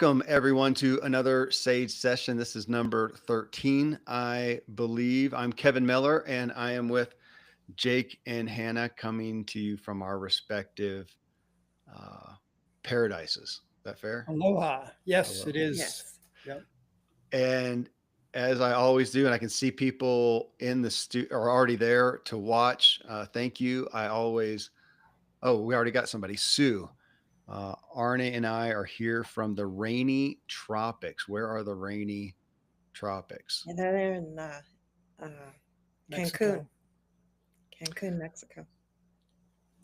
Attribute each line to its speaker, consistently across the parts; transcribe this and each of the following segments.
Speaker 1: Welcome everyone to another Sage session. This is number 13, I believe. I'm Kevin Miller and I am with Jake and Hannah coming to you from our respective uh, paradises. Is that fair?
Speaker 2: Aloha. Yes, it
Speaker 1: Aloha.
Speaker 2: is.
Speaker 3: Yes.
Speaker 2: Yep.
Speaker 1: And as I always do, and I can see people in the are already there to watch. Thank you. We already got somebody. Sue. Arne and I are here from the rainy tropics. Where are the rainy tropics?
Speaker 3: And they're in uh, Cancun,
Speaker 2: Mexico.
Speaker 3: Cancun, Mexico.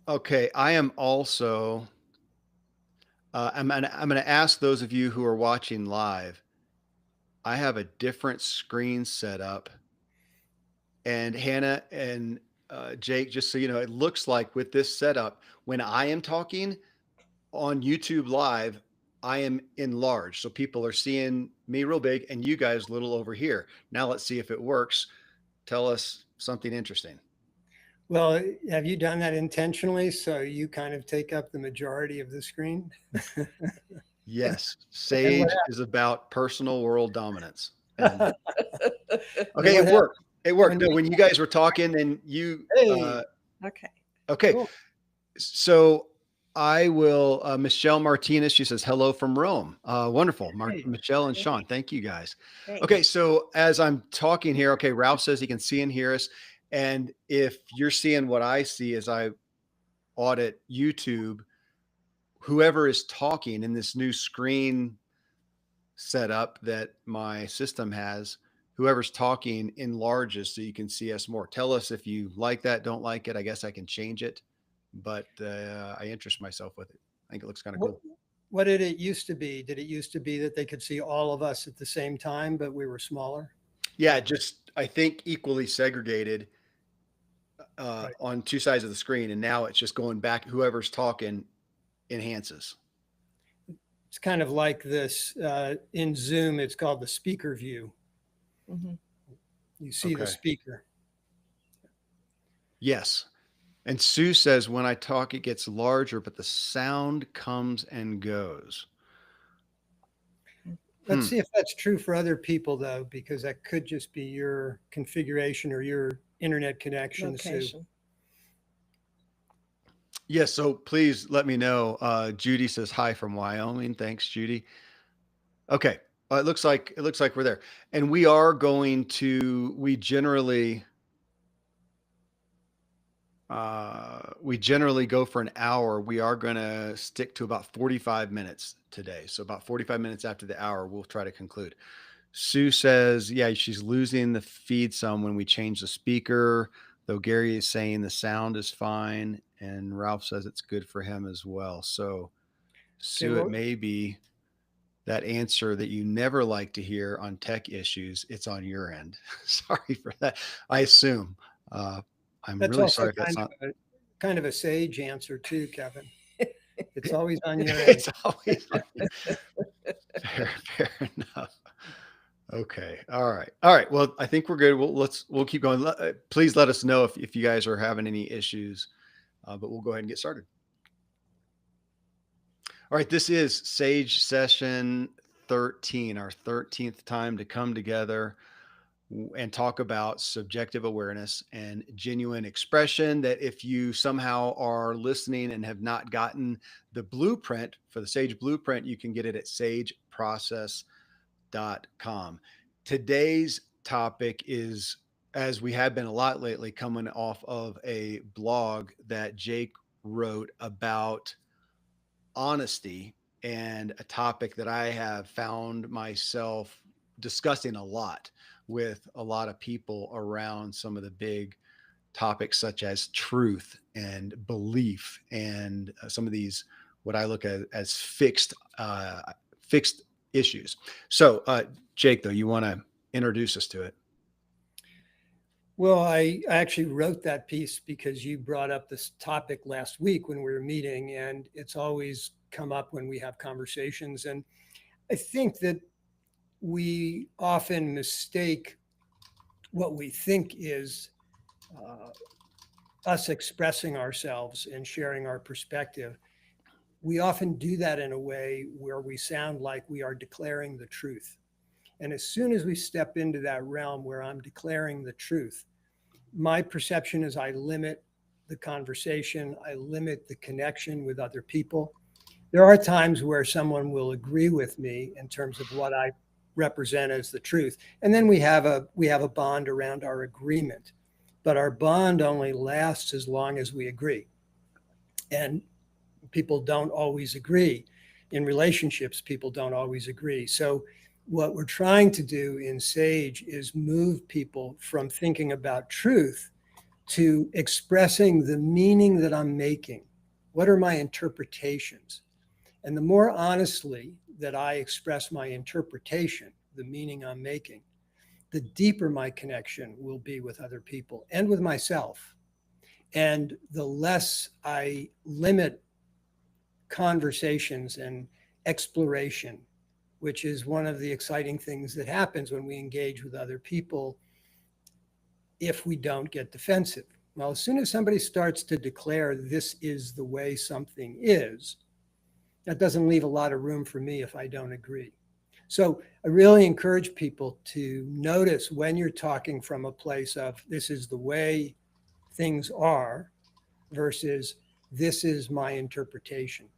Speaker 1: Okay, I am also. I'm gonna ask those of you who are watching live. I have a different screen set up, and Hannah and Jake. Just so you know, it looks like with this setup, when I am talking on YouTube Live, I am enlarged, so people are seeing me real big, and you guys little over here. Now let's see if it works. Tell us something interesting.
Speaker 2: Well, have you done that intentionally so you kind of take up the majority of the screen?
Speaker 1: Yes,
Speaker 2: And what
Speaker 1: Sage is about personal world dominance. And
Speaker 2: happened? And
Speaker 1: okay,
Speaker 2: what
Speaker 1: it
Speaker 2: happened
Speaker 1: worked. It worked.
Speaker 2: when
Speaker 1: No,
Speaker 2: you?
Speaker 1: when you guys were talking and
Speaker 2: Hey,
Speaker 3: Okay.
Speaker 1: okay.
Speaker 2: cool.
Speaker 1: So I will, Michelle Martinez, she says, hello from Rome. Wonderful.
Speaker 2: Hey,
Speaker 1: Michelle and Sean,
Speaker 3: Great.
Speaker 1: thank you guys.
Speaker 3: Great.
Speaker 1: Okay. So as I'm talking here, okay, Ralph says he can see and hear us. And if you're seeing what I see as I audit YouTube, whoever is talking in this new screen setup that my system has, whoever's talking enlarges so you can see us more. Tell us if you like that, don't like it. I guess I can change it, but I interest myself with it. I think it looks kind of
Speaker 2: what,
Speaker 1: cool.
Speaker 2: what did it used to be? Did it used to be that they could see all of us at the same time, but we were smaller?
Speaker 1: Yeah, just I think equally segregated
Speaker 2: Right.
Speaker 1: on two sides of the screen, and now it's just going back. Whoever's talking enhances.
Speaker 2: It's kind of like this in Zoom, it's called the speaker view.
Speaker 3: Hmm.
Speaker 2: You see the
Speaker 1: Okay.
Speaker 2: speaker.
Speaker 1: Yes. And Sue says when I talk, it gets larger, but the sound comes and goes.
Speaker 2: Let's
Speaker 1: Hmm.
Speaker 2: see if that's true for other people, though, because that could just be your configuration or your internet connection, Sue.
Speaker 3: Location.
Speaker 1: Yes, so please let me know. Judy says hi from Wyoming. Thanks, Judy. Okay, it looks like we're there, and we are going to. We generally go for an hour. We are going to stick to about 45 minutes today. So about 45 minutes after the hour, we'll try to conclude. Sue says, yeah, she's losing the feed some when we change the speaker, though Gary is saying the sound is fine. And Ralph says it's good for him as well. So,
Speaker 2: Okay,
Speaker 1: Sue, it
Speaker 2: well,
Speaker 1: may be that answer that you never like to hear on tech issues. It's on your end. Sorry for that. I assume. Uh, I'm
Speaker 2: that's
Speaker 1: really
Speaker 2: also
Speaker 1: sorry if that's not.
Speaker 2: kind of a sage answer too, Kevin. It's always on your end.
Speaker 1: It's always on me. Fair enough. Okay. All right. All right. Well, I think we're good. We'll keep going. Please let us know if you guys are having any issues, but we'll go ahead and get started. All right. This is Sage Session 13, our 13th time to come together and talk about subjective awareness and genuine expression. That if you somehow are listening and have not gotten the blueprint for the Sage Blueprint, you can get it at sageprocess.com. Today's topic is, as we have been a lot lately, coming off of a blog that Jake wrote about honesty, and a topic that I have found myself discussing a lot with a lot of people around some of the big topics such as truth and belief and some of these what I look at as fixed issues. So, Jake, though, you want to introduce us to it?
Speaker 2: Well, I actually wrote that piece because you brought up this topic last week when we were meeting, and it's always come up when we have conversations. And I think that we often mistake what we think is uh, us expressing ourselves and sharing our perspective we often do that in a way where we sound like we are declaring the truth. And as soon as we step into that realm where I'm declaring the truth, my perception is I limit the conversation, I limit the connection with other people. There are times where someone will agree with me in terms of what I represent as the truth. And then we have a bond around our agreement. But our bond only lasts as long as we agree. And people don't always agree. In relationships, people don't always agree. So what we're trying to do in SAGE is move people from thinking about truth to expressing the meaning that I'm making. What are my interpretations? And the more honestly that I express my interpretation, the meaning I'm making, the deeper my connection will be with other people and with myself. And the less I limit conversations and exploration, which is one of the exciting things that happens when we engage with other people if we don't get defensive. Well, as soon as somebody starts to declare this is the way something is, that doesn't leave a lot of room for me if I don't agree. So I really encourage people to notice when you're talking from a place of this is the way things are versus this is my interpretation.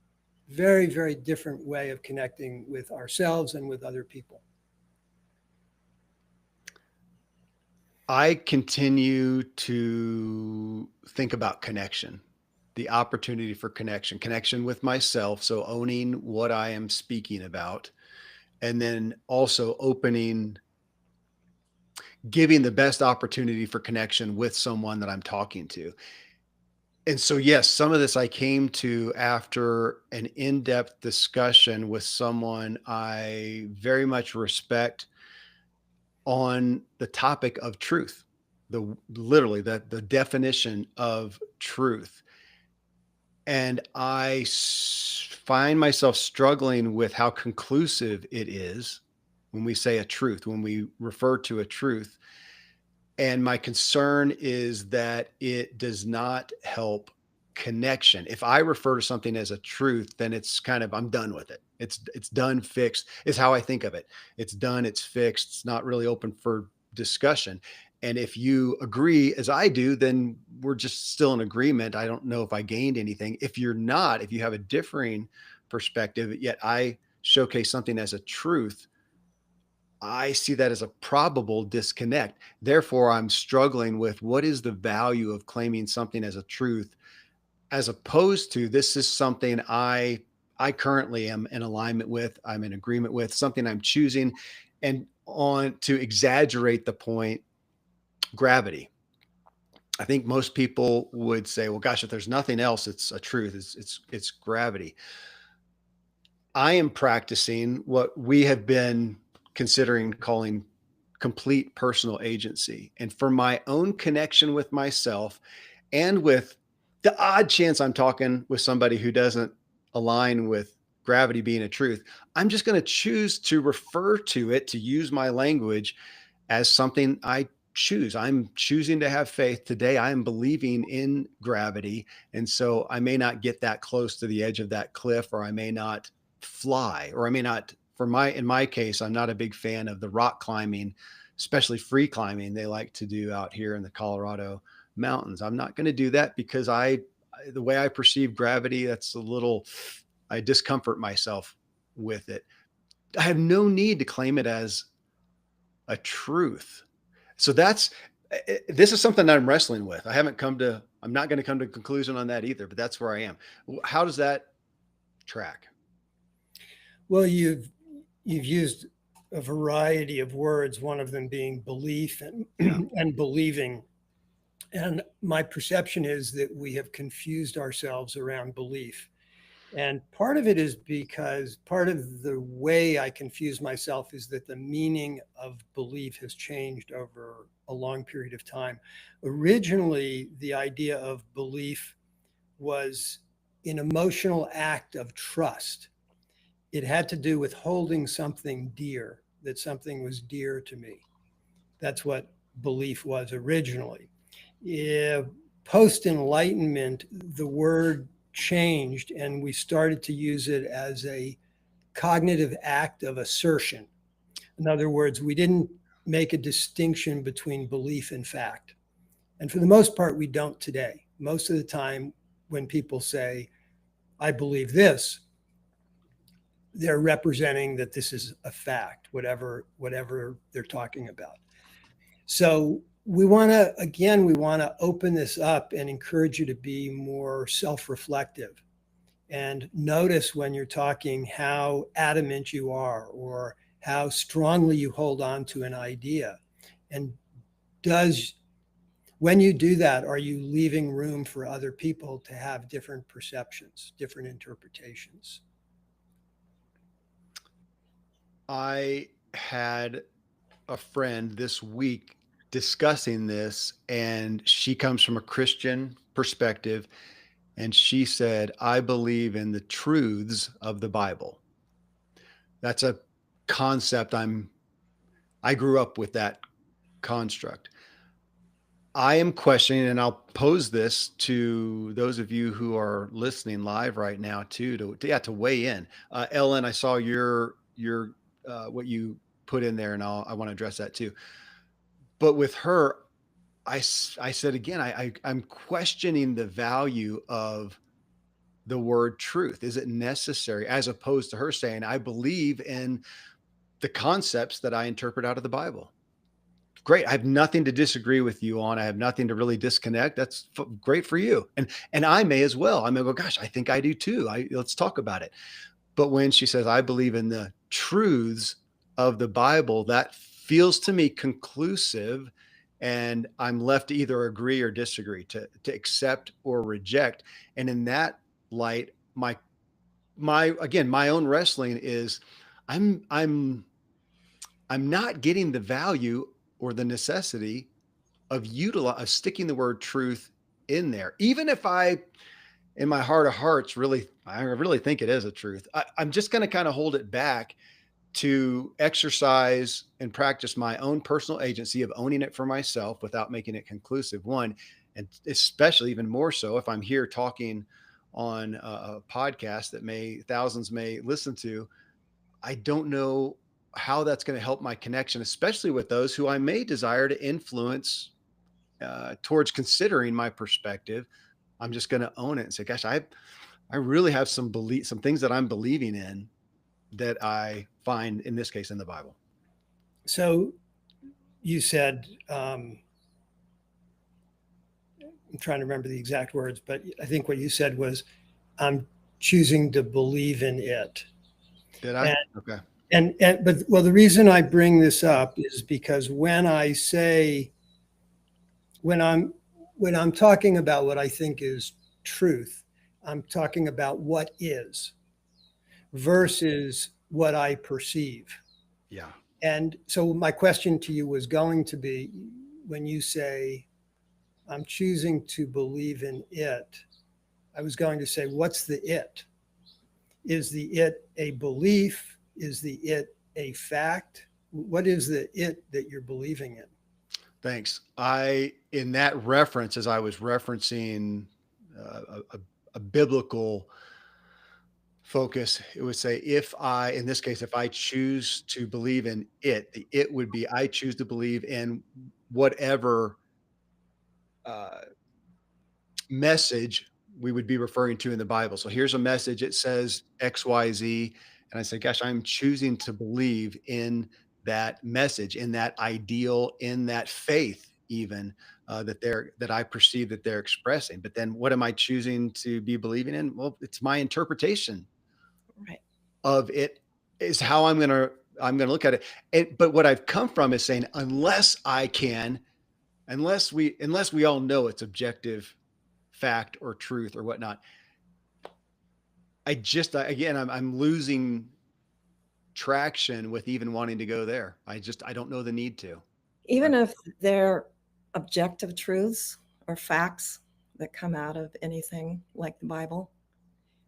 Speaker 2: Very, very different way of connecting with ourselves and with other people.
Speaker 1: I continue to think about connection, the opportunity for connection, connection with myself. So owning what I am speaking about, and then also giving the best opportunity for connection with someone that I'm talking to. And so, yes, some of this I came to after an in depth discussion with someone I very much respect on the topic of truth, literally the definition of truth. And find myself struggling with how conclusive it is when we say a truth, when we refer to a truth. And my concern is that it does not help connection. If I refer to something as a truth, then it's kind of I'm done with it. It's done, fixed, is how I think of it. It's done, it's fixed. It's not really open for discussion. And if you agree as I do, then we're just still in agreement. I don't know if I gained anything. If you're not, if you have a differing perspective, yet I showcase something as a truth, I see that as a probable disconnect. Therefore, I'm struggling with what is the value of claiming something as a truth as opposed to this is something I currently am in alignment with, I'm in agreement with, something I'm choosing and on to exaggerate the point, gravity. I think most people would say, well gosh, if there's nothing else it's a truth, it's gravity. I am practicing what we have been considering calling complete personal agency. And for my own connection with myself and with the odd chance I'm talking with somebody who doesn't align with gravity being a truth, I'm just going to choose to refer to it, to use my language as something I choose. I'm choosing to have faith today. I am believing in gravity. And so I may not get that close to the edge of that cliff, or I may not fly, or I may not, in my case, I'm not a big fan of the rock climbing, especially free climbing they like to do out here in the Colorado mountains. I'm not going to do that because the way I perceive gravity, that's a little, I discomfort myself with it. I have no need to claim it as a truth. So this is something that I'm wrestling with. I'm not going to come to a conclusion on that either, but that's where I am. How does that track?
Speaker 2: Well, you've used a variety of words, one of them being belief and
Speaker 1: Yeah.
Speaker 2: and believing. And my perception is that we have confused ourselves around belief. And part of it is because part of the way I confuse myself is that the meaning of belief has changed over a long period of time. Originally, the idea of belief was an emotional act of trust. It had to do with holding something dear, that something was dear to me. That's what belief was originally. Yeah, post enlightenment, the word changed and we started to use it as a cognitive act of assertion. In other words, we didn't make a distinction between belief and fact. And for the most part, we don't today. Most of the time, when people say, I believe this, they're representing that this is a fact, whatever they're talking about. So we want to open this up and encourage you to be more self-reflective and notice when you're talking how adamant you are or how strongly you hold on to an idea. And does when you do that, are you leaving room for other people to have different perceptions, different interpretations?
Speaker 1: I had a friend this week discussing this, and she comes from a Christian perspective. And she said, I believe in the truths of the Bible. That's a concept I grew up with that construct. I am questioning, and I'll pose this to those of you who are listening live right now too, to weigh in. Ellen, I saw your what you put in there, and I want to address that too. But with her, I said again, I'm questioning the value of the word truth. Is it necessary? As opposed to her saying, I believe in the concepts that I interpret out of the Bible. Great. I have nothing to disagree with you on. I have nothing to really disconnect. That's great for you. And I may as well. I may go, gosh, I think I do too. Let's talk about it. But when she says, I believe in the truths of the Bible, that feels to me conclusive. And I'm left to either agree or disagree, to accept or reject. And in that light, my own wrestling is I'm I'm I'm not getting the value or the necessity of sticking the word truth in there. Even if I in my heart of hearts I really think it is a truth. I'm just going to kind of hold it back to exercise and practice my own personal agency of owning it for myself without making it conclusive. One, and especially even more so if I'm here talking on a podcast that thousands may listen to, I don't know how that's going to help my connection, especially with those who I may desire to influence towards considering my perspective. I'm just going to own it and say, gosh, I really have some things that I'm believing in that I find in this case in the Bible.
Speaker 2: So you said, I'm trying to remember the exact words, but I think what you said was, I'm choosing to believe in it.
Speaker 1: Did I?
Speaker 2: And,
Speaker 1: Okay.
Speaker 2: but well, the reason I bring this up is because when I say, when I'm, when I'm talking about what I think is truth, I'm talking about what is versus what I perceive.
Speaker 1: Yeah.
Speaker 2: And so my question to you was going to be, when you say, I'm choosing to believe in it, I was going to say, what's the it? Is the it a belief? Is the it a fact? What is the it that you're believing in?
Speaker 1: Thanks. In that reference, as I was referencing a biblical focus, it would say, in this case, if I choose to believe in it, the it would be, I choose to believe in whatever uh, message we would be referring to in the Bible. So here's a message, it says XYZ. And I say, gosh, I'm choosing to believe in that message, in that ideal, in that faith, even that I perceive that they're expressing. But then what am I choosing to be believing in? Well, it's my interpretation
Speaker 3: Right.
Speaker 1: of it is how I'm gonna look at it. But what I've come from is saying, unless we all know it's objective fact or truth or whatnot, again, I'm losing traction with even wanting to go there. I don't know the need to.
Speaker 3: Even if they're objective truths or facts that come out of anything like the Bible,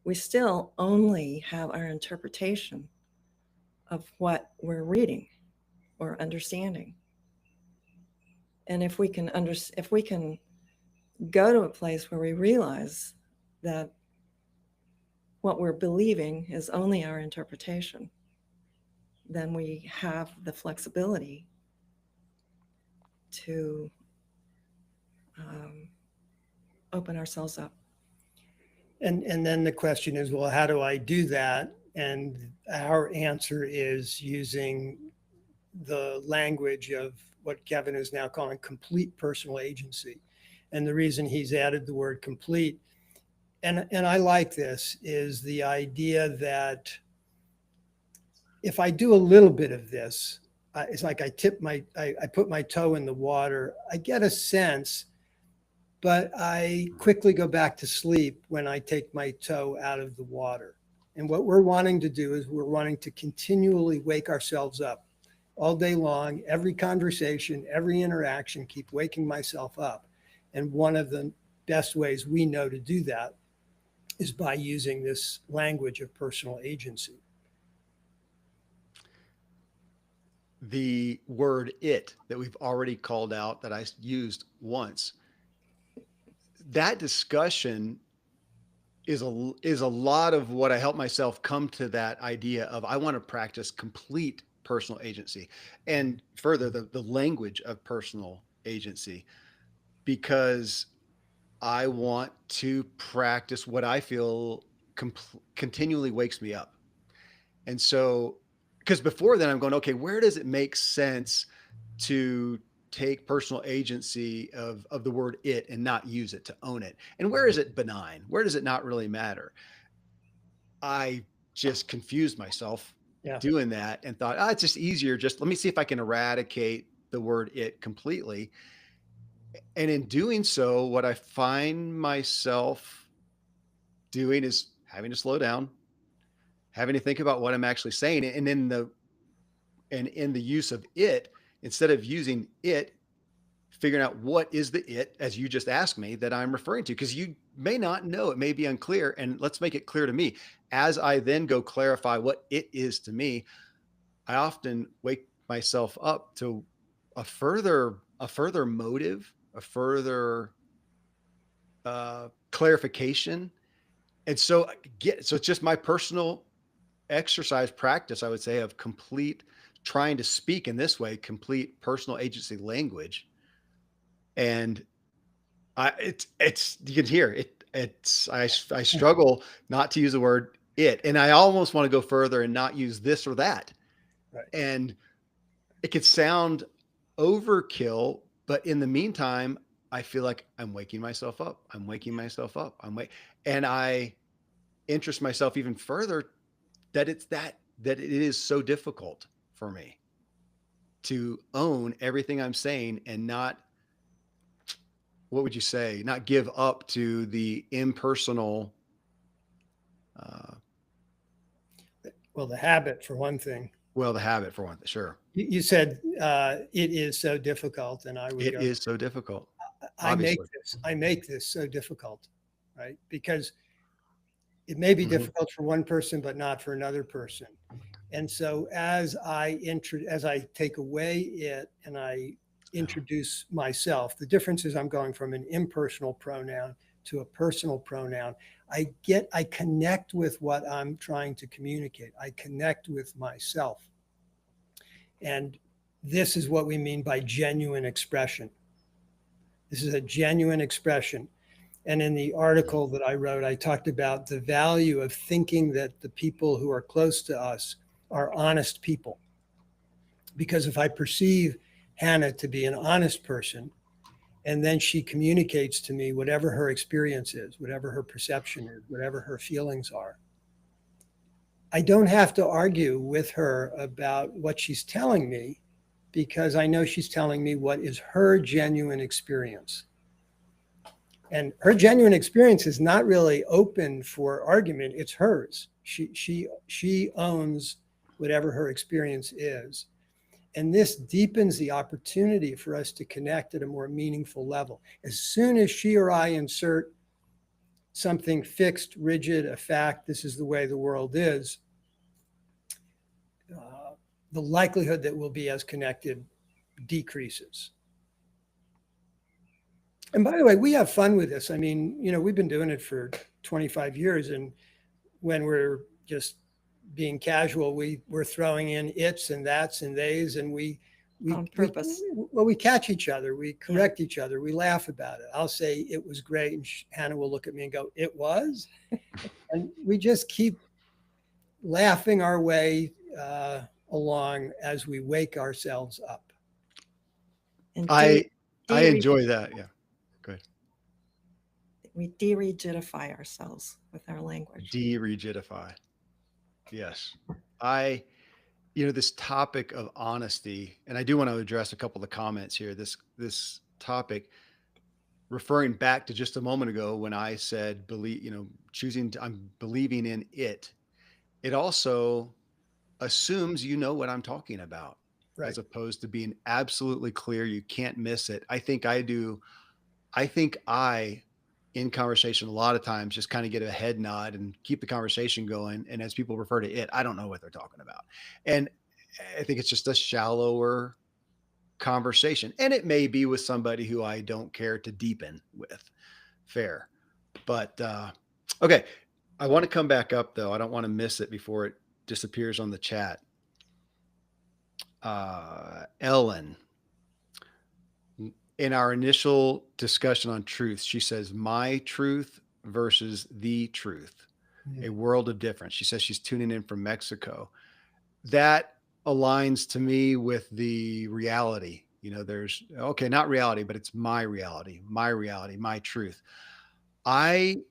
Speaker 3: we still only have our interpretation of what we're reading or understanding. And if we can go to a place where we realize that what we're believing is only our interpretation, then we have the flexibility to um, open ourselves up.
Speaker 2: And then the question is, well, how do I do that? And our answer is using the language of what Kevin is now calling complete personal agency. And the reason he's added the word complete, and I like this, is the idea that if I do a little bit of this, it's like I put my toe in the water. I get a sense, but I quickly go back to sleep when I take my toe out of the water. And what we're wanting to do is we're wanting to continually wake ourselves up all day long, every conversation, every interaction, keep waking myself up. And one of the best ways we know to do that is by using this language of personal agency.
Speaker 1: The word it that we've already called out that I used once, that discussion is a lot of what I help myself come to that idea of I want to practice complete personal agency and further the language of personal agency because I want to practice what I feel continually wakes me up. And so, because before then I'm going, okay, where does it make sense to take personal agency of the word it and not use it to own it? And where is it benign? Where does it not really matter? I just confused myself
Speaker 2: Yeah.
Speaker 1: doing that and thought, it's just easier. Just let me see if I can eradicate the word it completely. And in doing so, what I find myself doing is having to slow down, having to think about what I'm actually saying. And in the use of it, instead of using it, figuring out what is the it, as you just asked me, that I'm referring to, because you may not know, it may be unclear. And let's make it clear to me. As I then go clarify what it is to me, I often wake myself up to a further motive, a further clarification. And so it's just my personal exercise practice, I would say, of complete trying to speak in this way, complete personal agency language. And it's you can hear it. I struggle not to use the word it, and I almost want to go further and not use this or that.
Speaker 2: Right.
Speaker 1: And it could sound overkill, but in the meantime, I feel like I'm waking myself up. I'm waking myself up. And I interest myself even further that that it is so difficult for me to own everything I'm saying and not, what would you say, not give up to the impersonal. uh,
Speaker 2: Well, the habit, for one thing.
Speaker 1: well, the habit for one, sure.
Speaker 2: You said it is so difficult, and I would
Speaker 1: It
Speaker 2: go,
Speaker 1: is so difficult,
Speaker 2: I make
Speaker 1: obviously.
Speaker 2: this, I make this so difficult, right? Because it may be
Speaker 1: Mhm.
Speaker 2: difficult for one person, but not for another person. And so as I take away it and I
Speaker 1: Oh,
Speaker 2: introduce myself, the difference is I'm going from an impersonal pronoun to a personal pronoun. I connect with what I'm trying to communicate. I connect with myself. And this is what we mean by genuine expression. This is a genuine expression. And in the article that I wrote, I talked about the value of thinking that the people who are close to us are honest people. Because if I perceive Hannah to be an honest person, and then she communicates to me whatever her experience is, whatever her perception is, whatever her feelings are, I don't have to argue with her about what she's telling me because I know she's telling me what is her genuine experience. And her genuine experience is not really open for argument. It's hers. She owns whatever her experience is. And this deepens the opportunity for us to connect at a more meaningful level. As soon as she or I insert something fixed, rigid, a fact, this is the way the world is, uh, the likelihood that we'll be as connected decreases. And by the way, we have fun with this. I mean, we've been doing it for 25 years, and when we're just being casual, we're throwing in its and that's and theys, and
Speaker 3: On purpose.
Speaker 2: we catch each other, we
Speaker 3: Yeah.
Speaker 2: correct each other, we laugh about it. I'll say it was great, and Hannah will look at me and go, "It was," and we just keep laughing our way along as we wake ourselves up.
Speaker 3: And
Speaker 1: I enjoy that. Yeah. Good.
Speaker 3: we de-rigidify ourselves with our language.
Speaker 1: De-rigidify. Yes. I, this topic of honesty, and I do want to address a couple of the comments here. This topic, referring back to just a moment ago when I said believe, I'm believing in it. It also assumes you know what I'm talking about,
Speaker 2: Right.
Speaker 1: as opposed to being absolutely clear. You can't miss it. I think I do. I think I, in conversation, a lot of times just kind of get a head nod and keep the conversation going. And as people refer to it, I don't know what they're talking about. And I think it's just a shallower conversation. And it may be with somebody who I don't care to deepen with. Fair. But okay. I want to come back up though. I don't want to miss it before it disappears on the chat. Ellen, in our initial discussion on truth, she says, my truth versus the truth, a world of difference. She says she's tuning in from Mexico. That aligns to me with the reality. There's, okay, not reality, but it's my reality, my truth. I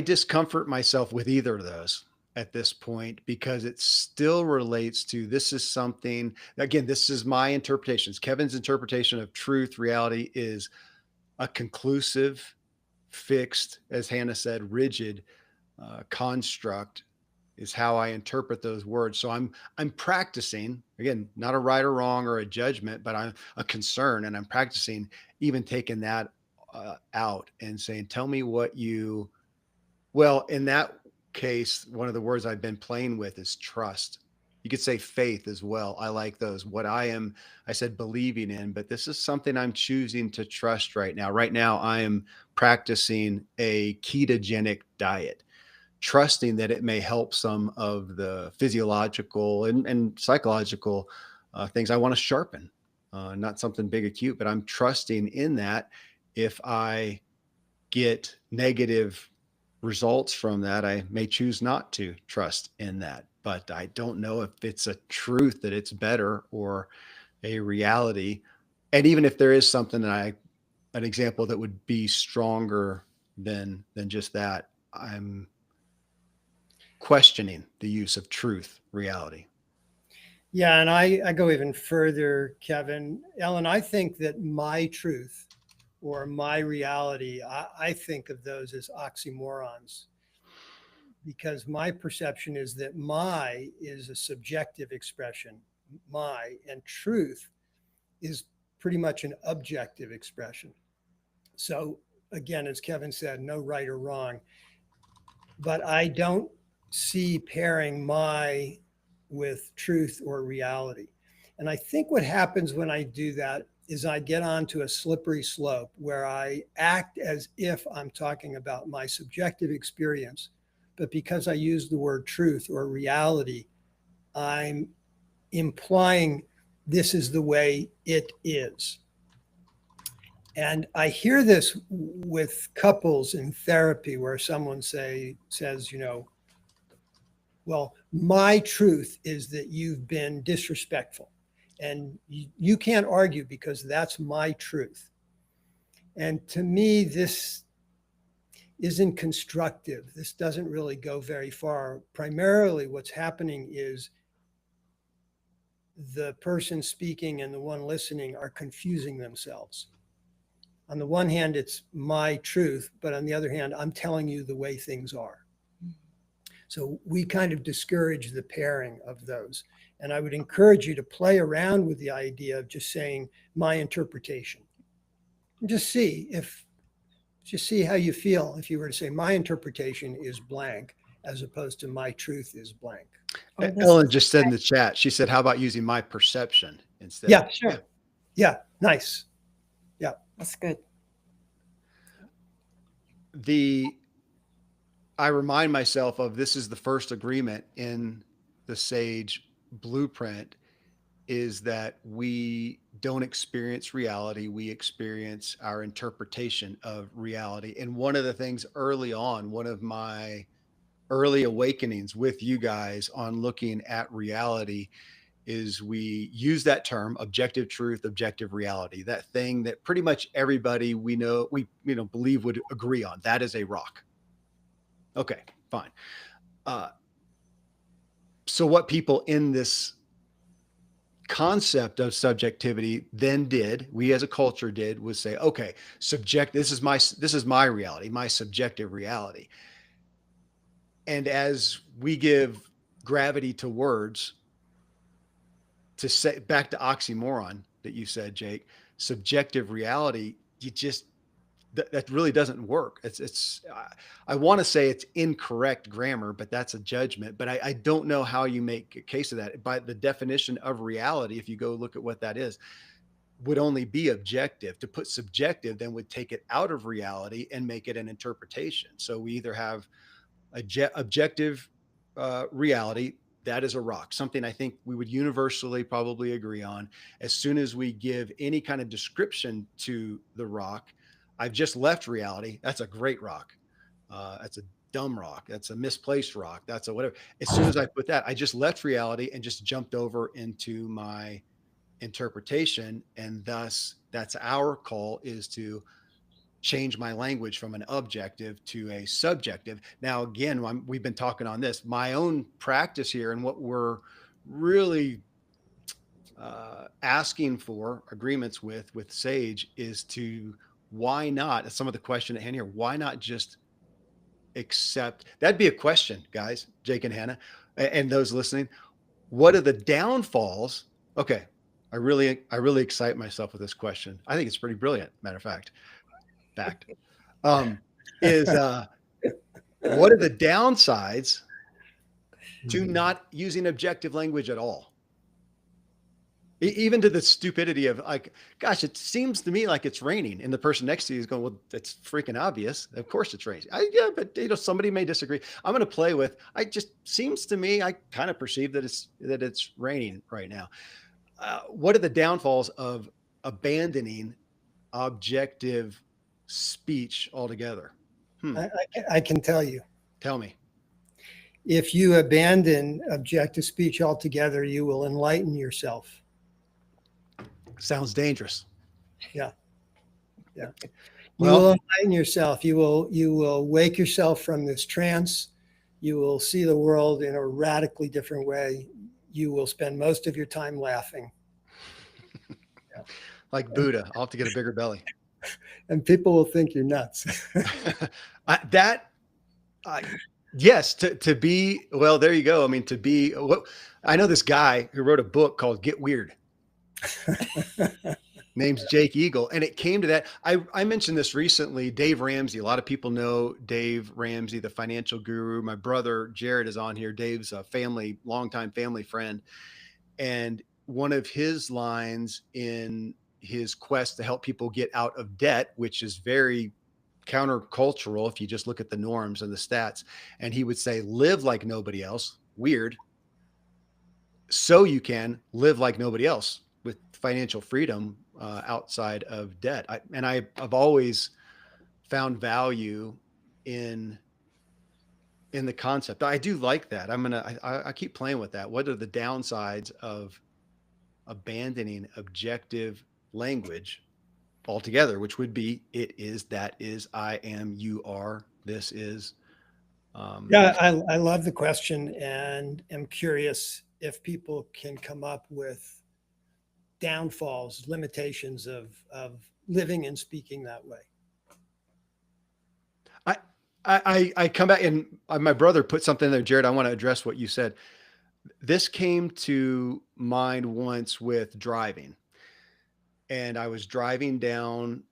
Speaker 1: discomfort myself with either of those at this point because it still relates to this is something, again, this is my interpretations. Kevin's interpretation of truth, reality is a conclusive, fixed, as Hannah said, rigid construct is how I interpret those words. So I'm practicing, again, not a right or wrong or a judgment, but I'm a concern, and I'm practicing even taking that out and saying, tell me what you, well, in that case, one of the words I've been playing with is trust. You could say faith as well. I like those. What I said believing in, but this is something I'm choosing to trust right now. Right now, I am practicing a ketogenic diet, trusting that it may help some of the physiological and psychological things I want to sharpen. Not something big acute, but I'm trusting in that. If I get negative results from that, I may choose not to trust in that. But I don't know if it's a truth that it's better or a reality. And even if there is something an example that would be stronger than just that, I'm questioning the use of truth, reality.
Speaker 2: Yeah, and I go even further, Kevin. Ellen, I think that my truth or my reality, I think of those as oxymorons, because my perception is that my is a subjective expression, my, and truth is pretty much an objective expression. So, again, as Kevin said, no right or wrong, but I don't see pairing my with truth or reality. And I think what happens when I do that is I get onto a slippery slope where I act as if I'm talking about my subjective experience. But because I use the word truth or reality, I'm implying this is the way it is. And I hear this with couples in therapy where someone says, well, my truth is that you've been disrespectful. And you can't argue because that's my truth. And to me, this isn't constructive. This doesn't really go very far. Primarily, what's happening is the person speaking and the one listening are confusing themselves. On the one hand, it's my truth, but on the other hand, I'm telling you the way things are. So we kind of discourage the pairing of those. And I would encourage you to play around with the idea of just saying my interpretation. And just see how you feel if you were to say my interpretation is blank as opposed to my truth is blank.
Speaker 1: Ellen just said in the chat, she said, how about using my perception instead?
Speaker 2: Yeah, sure. Yeah, nice. Yeah.
Speaker 3: That's good.
Speaker 1: The I remind myself of this is the first agreement in the Sage blueprint is that we don't experience reality, we experience our interpretation of reality. And one of the things early on, one of my early awakenings with you guys on looking at reality is we use that term objective truth, objective reality, that thing that pretty much everybody we know, we believe would agree on. That is a rock. Okay, fine. Uh, so what people in this concept of subjectivity then did, we as a culture did, was say, okay, this is my reality, my subjective reality. And as we give gravity to words, to say back to oxymoron that you said, Jake, subjective reality, that really doesn't work. I want to say it's incorrect grammar, but that's a judgment. But I don't know how you make a case of that. By the definition of reality, if you go look at what that is, would only be objective. To put subjective then would take it out of reality and make it an interpretation. So we either have objective reality, that is a rock, something I think we would universally probably agree on. As soon as we give any kind of description to the rock, I've just left reality. That's a great rock. That's a dumb rock. That's a misplaced rock. That's a whatever. As soon as I put that, I just left reality and just jumped over into my interpretation. And thus, that's our call, is to change my language from an objective to a subjective. Now, again, we've been talking on this, my own practice here, and what we're really asking for agreements with Sage is to, why not, some of the question at hand here, why not just accept? That'd be a question, guys, Jake and Hannah, and those listening. What are the downfalls? Okay, I really excite myself with this question. I think it's pretty brilliant. Matter of fact, um, is what are the downsides to not using objective language at all? Even to the stupidity of, like, gosh, it seems to me like it's raining, and the person next to you is going, well, it's freaking obvious. Of course it's raining. Yeah, but somebody may disagree. I'm going to play with. I just seems to me, I kind of perceive that it's raining right now. What are the downfalls of abandoning objective speech altogether?
Speaker 2: I can tell you.
Speaker 1: Tell me.
Speaker 2: If you abandon objective speech altogether, you will enlighten yourself.
Speaker 1: Sounds dangerous.
Speaker 2: Yeah. Yeah. You
Speaker 1: Well,
Speaker 2: will enlighten yourself. You will wake yourself from this trance. You will see the world in a radically different way. You will spend most of your time laughing. Yeah.
Speaker 1: like Buddha, I'll have to get a bigger belly.
Speaker 2: And people will think you're nuts.
Speaker 1: That, yes, to be, well, there you go. I mean, to be, I know this guy who wrote a book called Get Weird. Name's Jake Eagle. And it came to that. I mentioned this recently, Dave Ramsey. A lot of people know Dave Ramsey, the financial guru. My brother, Jared, is on here. Dave's a longtime family friend. And one of his lines in his quest to help people get out of debt, which is very countercultural if you just look at the norms and the stats, and he would say, live like nobody else, weird, so you can live like nobody else with financial freedom outside of debt. I've always found value in the concept. I do like that. I keep playing with that. What are the downsides of abandoning objective language altogether, which would be, it is, that is, I am, you are, this is.
Speaker 2: Yeah, I love the question, and am curious if people can come up with downfalls, limitations of living and speaking that way.
Speaker 1: I come back, and my brother put something there, Jared. I want to address what you said. This came to mind once with driving, and I was driving down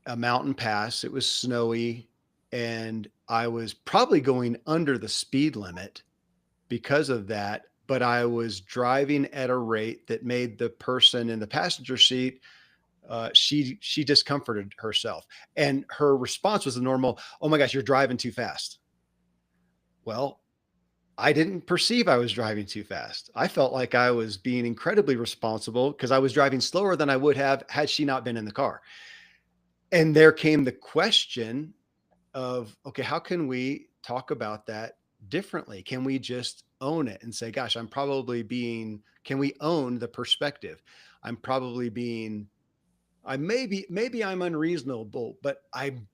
Speaker 1: a mountain pass. It was snowy, and I was probably going under the speed limit because of that. But I was driving at a rate that made the person in the passenger seat, she discomforted herself, and her response was the normal, "Oh my gosh, you're driving too fast." Well, I didn't perceive I was driving too fast. I felt like I was being incredibly responsible because I was driving slower than I would have had she not been in the car. And there came the question of, okay, how can we talk about that differently? Can we just own it and say, gosh, can we own the perspective? I'm probably being, maybe I'm unreasonable, but I'm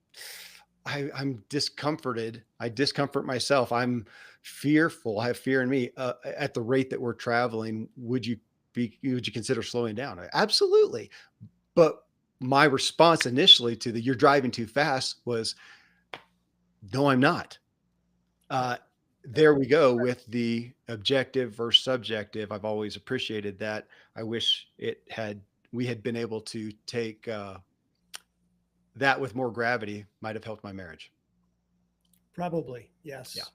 Speaker 1: discomforted. I discomfort myself. I'm fearful. I have fear in me. At the rate that we're traveling, would you consider slowing down? Absolutely. But my response initially to the "you're driving too fast" was, "No, I'm not." Uh, there we go with the objective versus subjective. I've always appreciated that. I wish we had been able to take that with more gravity. Might have helped my marriage.
Speaker 2: Probably,
Speaker 1: Yeah.
Speaker 2: yes.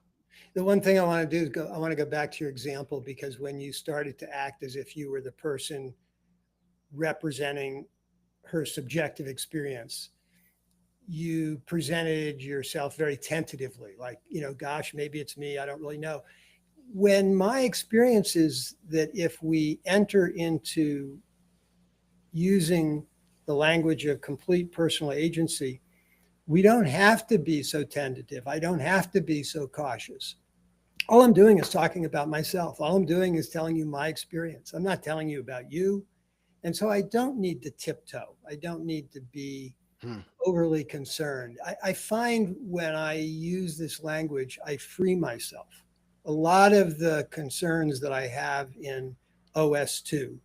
Speaker 2: The one thing I want to do is I want to go back to your example, because when you started to act as if you were the person representing her subjective experience, you presented yourself very tentatively, like, gosh, maybe it's me. I don't really know. When my experience is that if we enter into using the language of complete personal agency, we don't have to be so tentative. I don't have to be so cautious. All I'm doing is talking about myself. All I'm doing is telling you my experience. I'm not telling you about you. And so I don't need to tiptoe. I don't need to be
Speaker 1: Hmm.
Speaker 2: overly concerned. I find when I use this language, I free myself. A lot of the concerns that I have in OS2,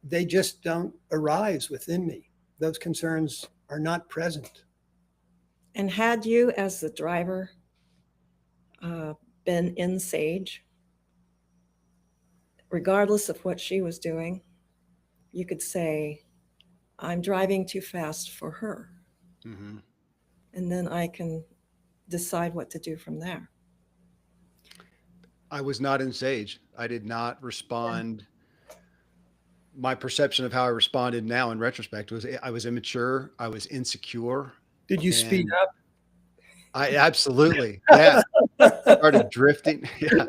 Speaker 2: they just don't arise within me. Those concerns are not present.
Speaker 3: And had you, as the driver, uh, been in Sage, regardless of what she was doing, you could say, I'm driving too fast for her.
Speaker 1: Hmm.
Speaker 3: And then I can decide what to do from there.
Speaker 1: I was not in Sage. I did not respond. My perception of how I responded now in retrospect was I was immature. I was insecure.
Speaker 2: Did you speed
Speaker 1: And
Speaker 2: up?
Speaker 1: I absolutely, yeah, started drifting. Yeah.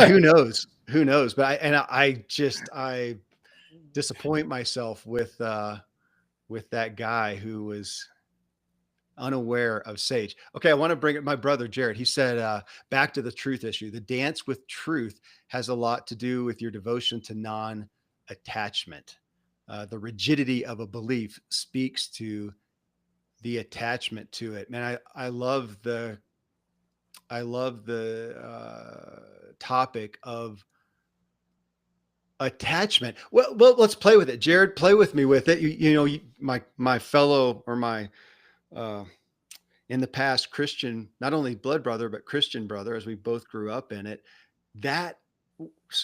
Speaker 1: Who knows? Who knows? But I disappoint myself with that guy who was unaware of Sage. Okay, I want to bring it my brother Jared. He said, back to the truth issue. The dance with truth has a lot to do with your devotion to non-attachment. The rigidity of a belief speaks to the attachment to it. Man, I love the topic of attachment. Let's play with it, Jared. Play with me with it. My fellow or my uh, in the past Christian, not only blood brother but Christian brother, as we both grew up in it. That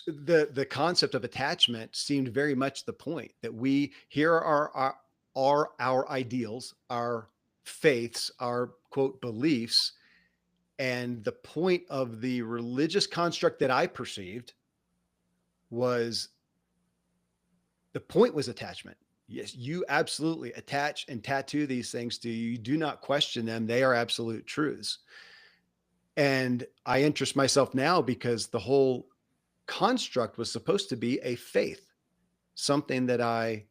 Speaker 1: the concept of attachment seemed very much the point that we here are our ideals, our faiths, our quote beliefs. And the point of the religious construct that I perceived was the point was attachment. Yes, you absolutely attach and tattoo these things to you. You do not question them. They are absolute truths. And I interest myself now because the whole construct was supposed to be a faith, something that I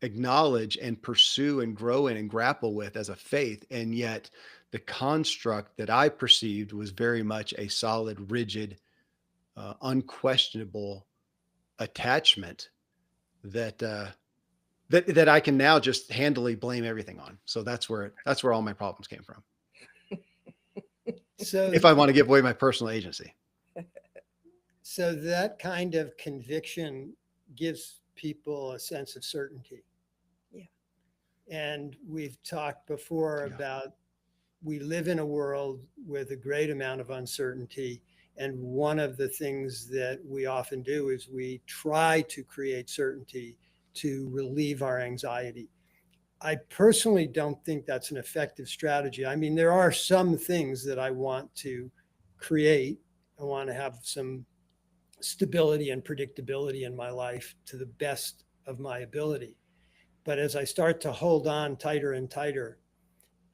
Speaker 1: acknowledge and pursue and grow in and grapple with as a faith. And yet the construct that I perceived was very much a solid, rigid, unquestionable attachment that that I can now just handily blame everything on. So that's where all my problems came from.
Speaker 2: So,
Speaker 1: If I want to give away my personal agency.
Speaker 2: so that kind of conviction gives people a sense of certainty.
Speaker 3: Yeah.
Speaker 2: And we've talked before
Speaker 1: Yeah.
Speaker 2: about we live in a world with a great amount of uncertainty. And one of the things that we often do is we try to create certainty to relieve our anxiety. I personally don't think that's an effective strategy. I mean, there are some things that I want to create. I want to have some stability and predictability in my life to the best of my ability. But as I start to hold on tighter and tighter,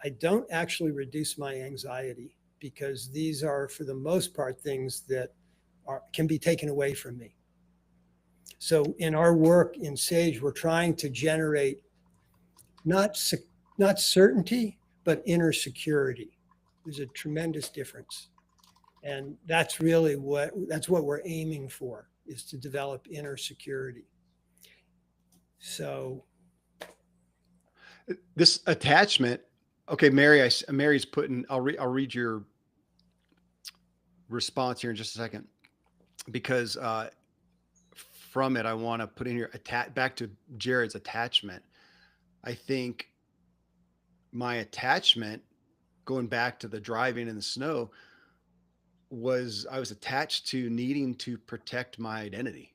Speaker 2: I don't actually reduce my anxiety. because these are, for the most part, things that can be taken away from me. So in our work in S.A.G.E, we're trying to generate not certainty, but inner security. There's a tremendous difference. And that's really what we're aiming for, is to develop inner security. So
Speaker 1: This attachment. Okay, Mary's putting. I'll read your response here in just a second, because from it I want to put in here back to Jared's attachment. I think my attachment, going back to the driving in the snow, was I was attached to needing to protect my identity.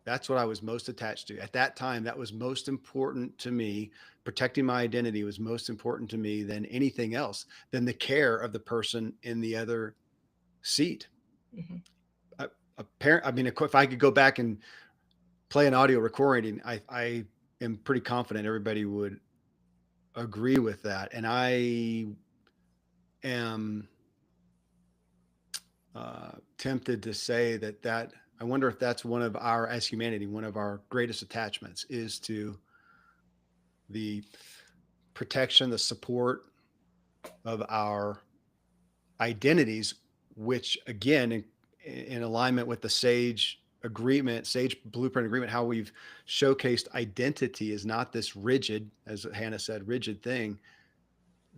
Speaker 1: That's what I was most attached to at that time. That was most important to me. Protecting my identity was most important to me than anything else, than the care of the person in the other seat.
Speaker 3: Mhm.
Speaker 1: I mean, if I could go back and play an audio recording, I am pretty confident everybody would agree with that. And I am tempted to say that I wonder if that's one of our, as humanity, one of our greatest attachments is to the protection, the support of our identities, which again, in alignment with the S.A.G.E agreement, S.A.G.E blueprint agreement, how we've showcased identity is not this rigid, as Hannah said, rigid thing.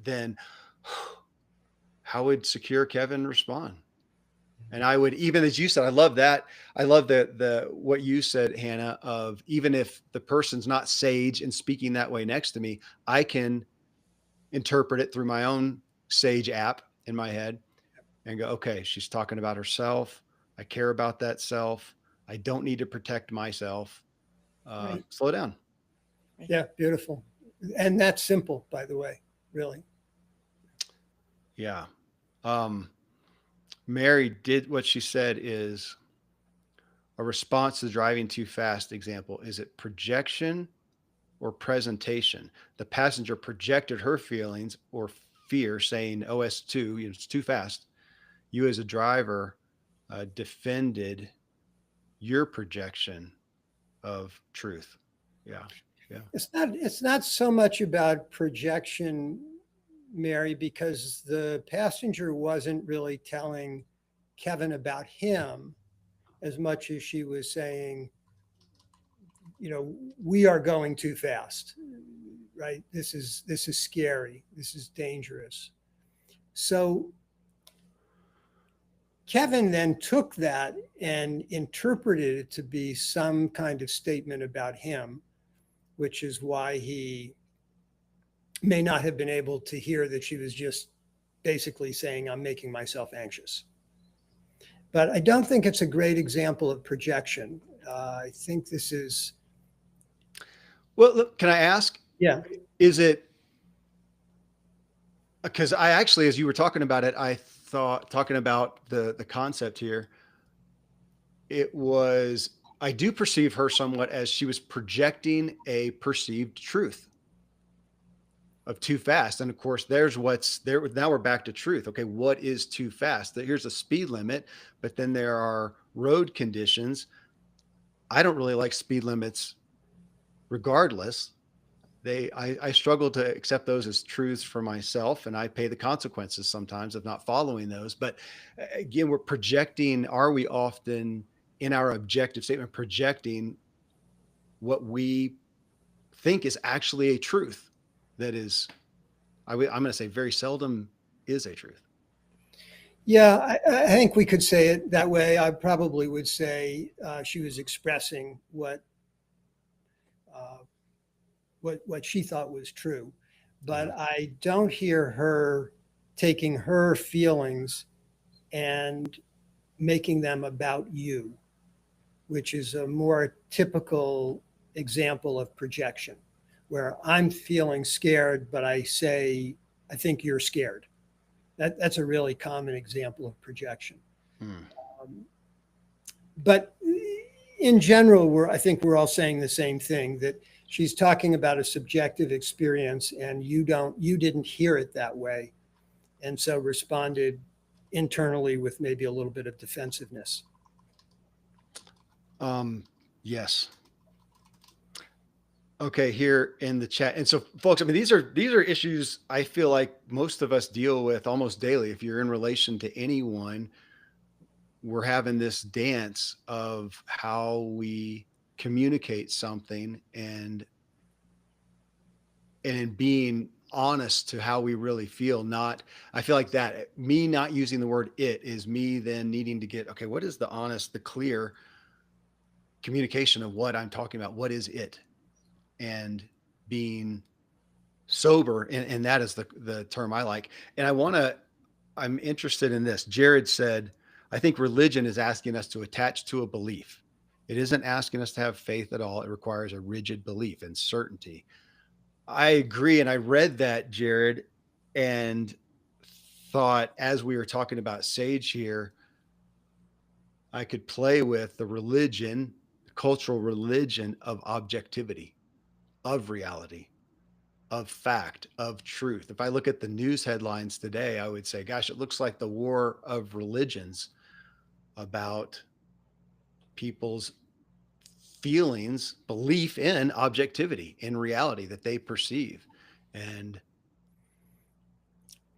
Speaker 1: Then how would secure Kevin respond? And I would, even as you said, I love that. I love the what you said, Hannah, of even if the person's not S.A.G.E and speaking that way next to me, I can interpret it through my own S.A.G.E app in my head and go, okay, she's talking about herself. I care about that self. I don't need to protect myself.
Speaker 3: Right.
Speaker 1: Slow down.
Speaker 2: yeah, beautiful. And that's simple, by the way, really.
Speaker 1: Yeah. Mary did what she said is a response to driving too fast example. Is it projection or presentation? The passenger projected her feelings or fear, saying, "Oh, S2, it's too fast." You, as a driver, defended your projection of truth. Yeah, yeah.
Speaker 2: It's not so much about projection, Mary, because the passenger wasn't really telling Kevin about him as much as she was saying, we are going too fast, right? This is scary. This is dangerous. So Kevin then took that and interpreted it to be some kind of statement about him, which is why he may not have been able to hear that she was just basically saying, I'm making myself anxious. But I don't think it's a great example of projection. I think this is.
Speaker 1: Well, look, can I ask?
Speaker 2: Yeah.
Speaker 1: Is it because I actually, as you were talking about it, I thought talking about the concept here, it was I do perceive her somewhat as she was projecting a perceived truth of too fast. And of course, there's what's there. Now we're back to truth. Okay, what is too fast? Here's a speed limit, but then there are road conditions. I don't really like speed limits regardless. I struggle to accept those as truths for myself, and I pay the consequences sometimes of not following those. But again, we're projecting, are we often in our objective statement projecting what we think is actually a truth that is, I'm going to say very seldom is a truth.
Speaker 2: Yeah, I think we could say it that way. I probably would say she was expressing uh, what she thought was true, but
Speaker 1: Yeah.
Speaker 2: I don't hear her taking her feelings and making them about you, which is a more typical example of projection, where I'm feeling scared, but I say, I think you're scared. That's a really common example of projection.
Speaker 1: Hmm.
Speaker 2: But in general, I think we're all saying the same thing, that she's talking about a subjective experience and you didn't hear it that way. and so responded internally with maybe a little bit of defensiveness.
Speaker 1: Yes. Okay, here in the chat. And so folks, I mean these are issues I feel like most of us deal with almost daily. If you're in relation to anyone, we're having this dance of how we communicate something and in being honest to how we really feel. Not, I feel like that me not using the word it is me then needing to get, okay, what is the honest, the clear communication of what I'm talking about? What is it? And being sober. And that is the term I like. And I'm interested in this. Jared said, I think religion is asking us to attach to a belief. It isn't asking us to have faith at all. It requires a rigid belief and certainty. I agree. And I read that, Jared, and thought as we were talking about sage here, I could play with the religion, the cultural religion of objectivity, of reality, of fact, of truth. If I look at the news headlines today, I would say, gosh, it looks like the war of religions about people's feelings, belief in objectivity, in reality that they perceive. And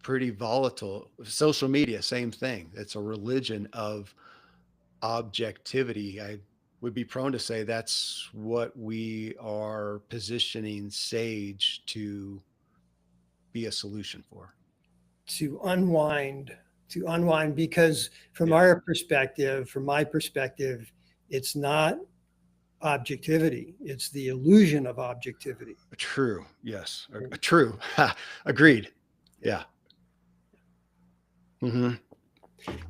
Speaker 1: pretty volatile. Social media, same thing. It's a religion of objectivity. I would be prone to say that's what we are positioning SAGE to be a solution for.
Speaker 2: To unwind, because from
Speaker 1: Yeah.
Speaker 2: our perspective, from my perspective, it's not objectivity, it's the illusion of objectivity.
Speaker 1: True. Yes. True. Agreed.
Speaker 2: Yeah.
Speaker 1: Yeah. Hmm.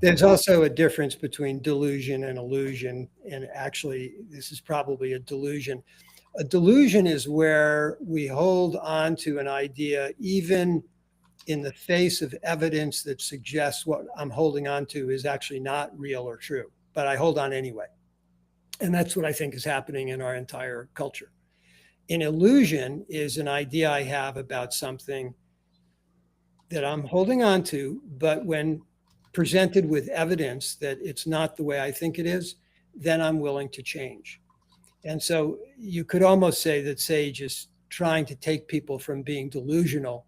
Speaker 2: There's also a difference between delusion and illusion. And actually, this is probably a delusion. A delusion is where we hold on to an idea, even in the face of evidence that suggests what I'm holding on to is actually not real or true, but I hold on anyway. And that's what I think is happening in our entire culture. An illusion is an idea I have about something that I'm holding on to, but when presented with evidence that it's not the way I think it is, then I'm willing to change. And so you could almost say that SAGE is trying to take people from being delusional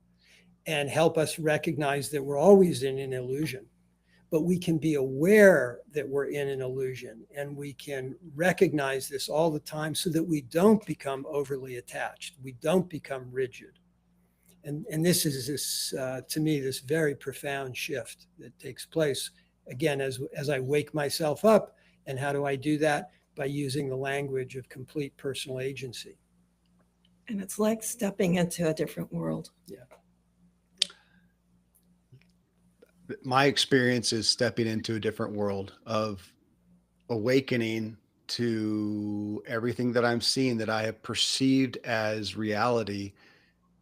Speaker 2: and help us recognize that we're always in an illusion, but we can be aware that we're in an illusion, and we can recognize this all the time so that we don't become overly attached. We don't become rigid. And this is this, to me, this very profound shift that takes place again as I wake myself up. And how do I do that? By using the language of complete personal agency.
Speaker 3: And it's like stepping into a different world.
Speaker 2: Yeah.
Speaker 1: My experience is stepping into a different world of awakening to everything that I'm seeing that I have perceived as reality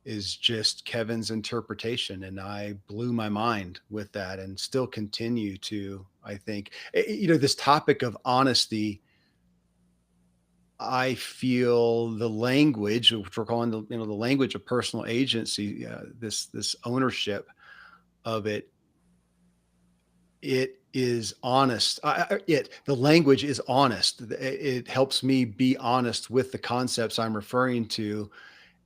Speaker 1: is just Kevin's interpretation. And I blew my mind with that and still continue to, I think, this topic of honesty. I feel the language, which we're calling the language of personal agency, this ownership of it. It is honest. The language is honest. It helps me be honest with the concepts I'm referring to.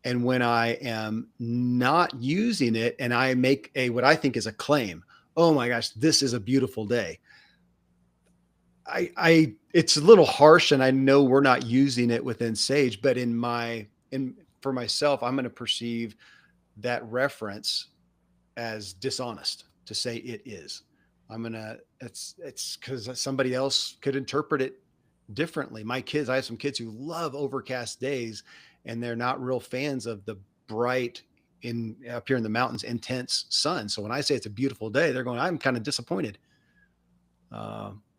Speaker 1: And when I am not using it and I make what I think is a claim, oh my gosh, this is a beautiful day. It's a little harsh, and I know we're not using it within SAGE, but for myself, I'm going to perceive that reference as dishonest to say it is. It's because somebody else could interpret it differently. I have some kids who love overcast days, and they're not real fans of the bright up here in the mountains, intense sun. So when I say it's a beautiful day, they're going, I'm kind of disappointed.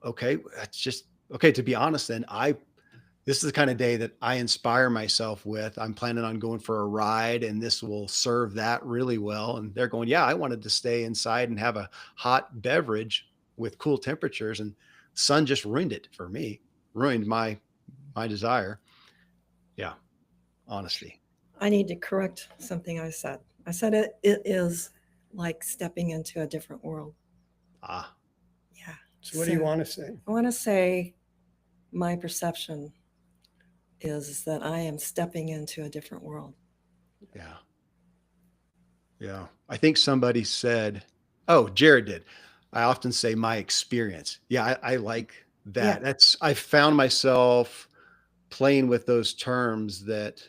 Speaker 1: Okay. That's just okay. To be honest, then this is the kind of day that I inspire myself with. I'm planning on going for a ride, and this will serve that really well. And they're going, yeah, I wanted to stay inside and have a hot beverage with cool temperatures, and sun just ruined it for me, ruined my desire. Yeah. Honesty.
Speaker 3: I need to correct something I said. I said it is like stepping into a different world.
Speaker 1: Ah,
Speaker 3: Yeah.
Speaker 2: So what do you want to say?
Speaker 3: I want to say my perception is that I am stepping into a different world.
Speaker 1: yeah. Yeah. I think somebody said, oh, Jared did. I often say my experience. Yeah, I like
Speaker 3: Yeah.
Speaker 1: that. I found myself playing with those terms that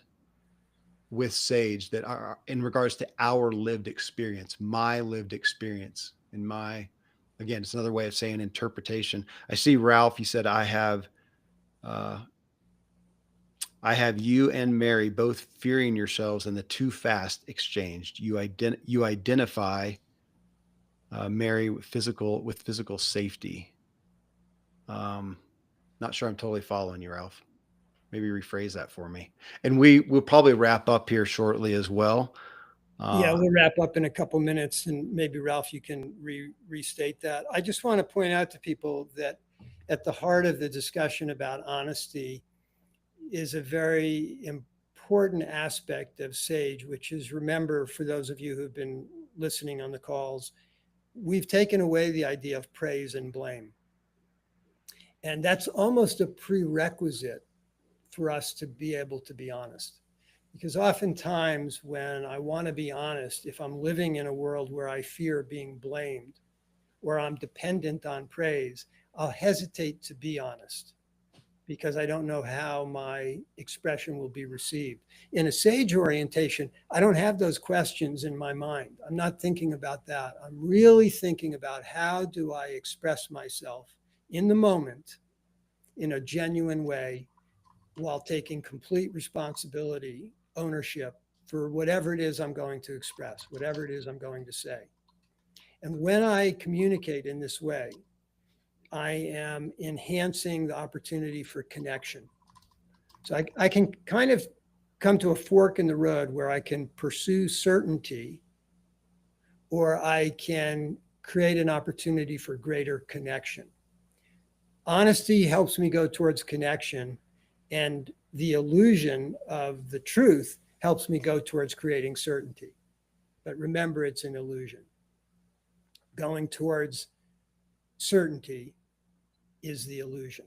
Speaker 1: with Sage that are in regards to our lived experience, my lived experience, and again, it's another way of saying interpretation. I see Ralph, you said, uh, I have you and Mary both fearing yourselves and the too fast exchanged. You identify Mary with physical safety. Um, Not sure I'm totally following you, Ralph. Maybe rephrase that for me. And we'll probably wrap up here shortly as well.
Speaker 2: Yeah,
Speaker 1: Uh,
Speaker 2: we'll wrap up in a couple minutes, and maybe Ralph, you can restate that. I just want to point out to people that at the heart of the discussion about honesty is a very important aspect of SAGE, which is, remember, for those of you who've been listening on the calls, we've taken away the idea of praise and blame. And that's almost a prerequisite for us to be able to be honest. Because oftentimes, when I want to be honest, if I'm living in a world where I fear being blamed or I'm dependent on praise, I'll hesitate to be honest because I don't know how my expression will be received. In a SAGE orientation, I don't have those questions in my mind. I'm not thinking about that. I'm really thinking about how do I express myself in the moment in a genuine way while taking complete responsibility, ownership for whatever it is I'm going to express, whatever it is I'm going to say. And when I communicate in this way, I am enhancing the opportunity for connection. So I can kind of come to a fork in the road where I can pursue certainty or I can create an opportunity for greater connection. Honesty helps me go towards connection, and the illusion of the truth helps me go towards creating certainty. But remember, it's an illusion. Going towards certainty is the illusion.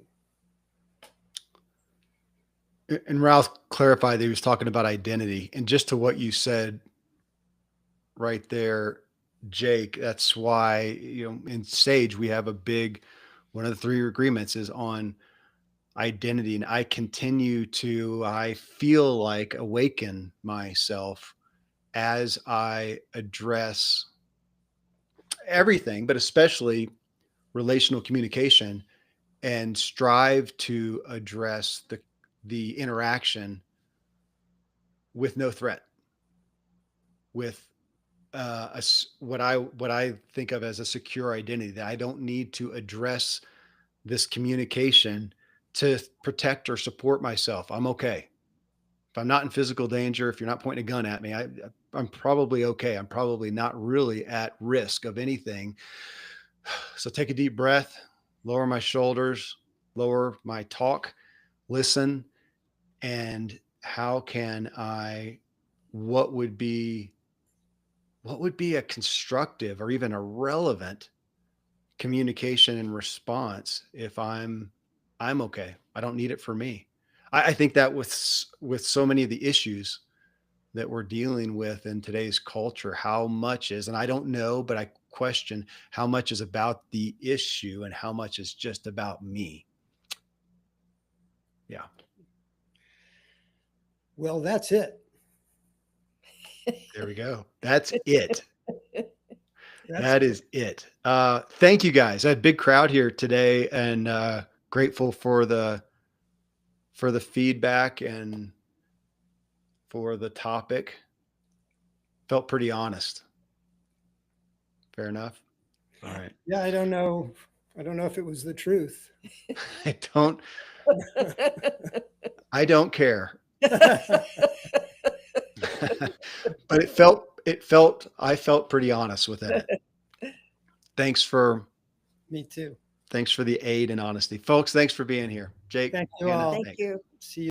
Speaker 1: and Ralph clarified that he was talking about identity. And just to what you said right there, Jake, that's why, in Sage, we have one of the three agreements is on identity. And I feel like awaken myself as I address everything, but especially relational communication, and strive to address the interaction with no threat, with what I think of as a secure identity, that I don't need to address this communication to protect or support myself. I'm okay. If I'm not in physical danger, if you're not pointing a gun at me, I'm probably okay. I'm probably not really at risk of anything. So take a deep breath, lower my shoulders, lower my talk, listen, and how can I, what would be, what would be a constructive or even a relevant communication and response if I'm okay. I don't need it for me. I think that with so many of the issues that we're dealing with in today's culture, how much is, and I don't know, but I question how much is about the issue and how much is just about me. Yeah.
Speaker 2: Well, that's it.
Speaker 1: There we go. That's it.
Speaker 2: That's
Speaker 1: That is it. Thank you guys. I had a big crowd here today, and grateful for the feedback and for the topic. Felt pretty honest. Fair enough. All right.
Speaker 2: Yeah, I don't know. I don't know if it was the truth.
Speaker 1: I don't I don't care. But I felt pretty honest within it. Thanks for
Speaker 2: Me too.
Speaker 1: thanks for the aid and honesty. Folks, thanks for being here. Jake,
Speaker 2: Thank you
Speaker 1: Hannah,
Speaker 2: all.
Speaker 3: Thank
Speaker 1: thanks.
Speaker 3: you.
Speaker 2: See you.